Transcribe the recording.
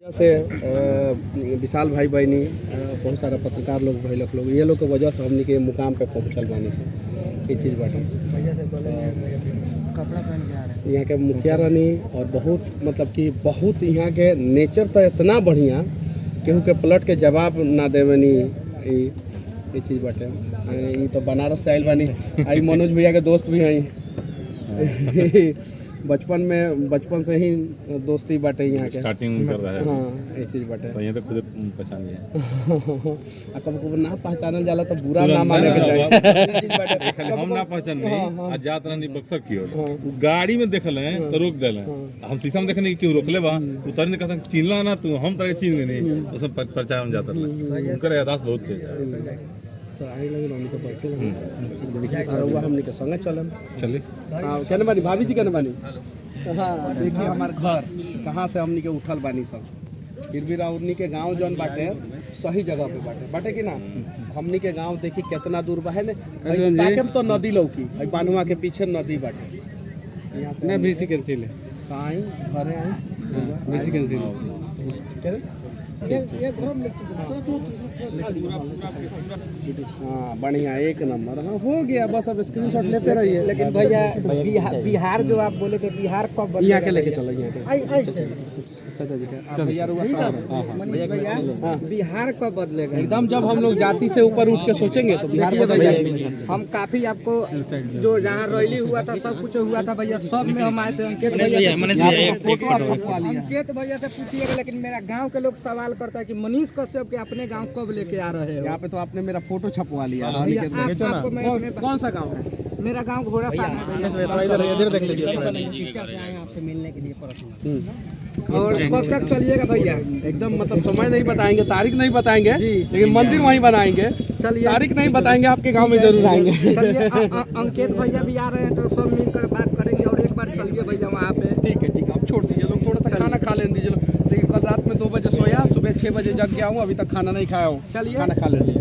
से विशाल भाई बहनी बहुत सारा पत्रकार लोग भइलक लोग ये लोग के वजह से हमनी के मुकाम पे पहुँचल बानी सब ये चीज़ बाटे। कपड़ा पहन के आ रहे हैं यहाँ के मुखिया रानी और बहुत मतलब कि बहुत यहाँ के नेचर तो इतना बढ़िया केहू के पलट के जवाब ना देवनी ये चीज़ बाटे। ये तो बनारस से आयल बानी आई मनोज भैया के दोस्त भी हैं बचपन से ही दोस्ती बाटे यहाँ के स्टार्टिंग कर रहा है। हाँ ये चीज़ बाटे तो ये तो खुद पहचान लिया। कब ना पहचानल जाला तो बुरा ना माने के चाहिए। हम ना पहचान नहीं आज जात रहनी बक्सर की ओर वो गाड़ी में देखल है तो रोक देले हम शीशा में देखने क्यों रोकले बा उतर ने कहता चिन्हला ना तू हम तरह चिन्ह नहीं तो सब परिचय हम जाता उनकर याददाश्त बहुत तेज तो आई लगे हमनी के बैठे लगे और वो हमनी के संगे चलम चले। हाँ कहने बानी भाभी जी कहने बानी हाँ देखिए हमारे घर कहाँ से हमनी के उठल बानी सब फिर भी राउरनी के गांव जौन बाटे सही जगह पे बाटे कि ना हमनी के गांव देखी कितना दूर बा है ने ताके तो नदी लौकी बानुआ के पीछे नदी बाटे यहाँ से ना बीसी कैंसिल है कहाँ आई घरे आई बीसी कैंसिल हाँ बढ़िया एक नंबर हाँ हो गया बस अब स्क्रीनशॉट लेते रहिए। लेकिन भैया बिहार जो आप बोले थे बिहार कब यहाँ के लेके चलो यहाँ के अच्छा जी आप भैया रुआ भैया बिहार कब बदलेगा एकदम जब हम लोग जाति से ऊपर उठ के सोचेंगे तो बिहार बदल जाएगी। हम काफी आपको जो जहाँ रैली हुआ था सब कुछ हुआ था भैया सब में हम आए थे अंकित भैया से पूछिएगा लेकिन मेरा गांव के लोग सवाल करता है कि मनीष कश्यप के अपने गांव कब लेके आ रहे हो। यहाँ पे तो आपने मेरा फोटो छपवा लिया। कौन सा गाँव है? मेरा गांव घोड़ा इधर देख लीजिए आपसे मिलने के लिए और कब तक चलिएगा भैया एकदम मतलब समय नहीं बताएंगे तारीख नहीं बताएंगे लेकिन मंदिर वहीं बनाएंगे। चलिए तारीख नहीं बताएंगे आपके गांव में जरूर आएंगे। चलिए अंकित भैया भी आ रहे हैं तो सब मिलकर बात करेंगे और एक बार चलिए भैया वहाँ पे। ठीक है आप छोड़ दीजिए लोग थोड़ा सा खाना खा लेने दीजिए लोग। देखिए कल रात में 2 बजे सोया सुबह 6 बजे जग गया हूँ अभी तक खाना नहीं खाया हूँ। चलिए खाना खा लेंगे।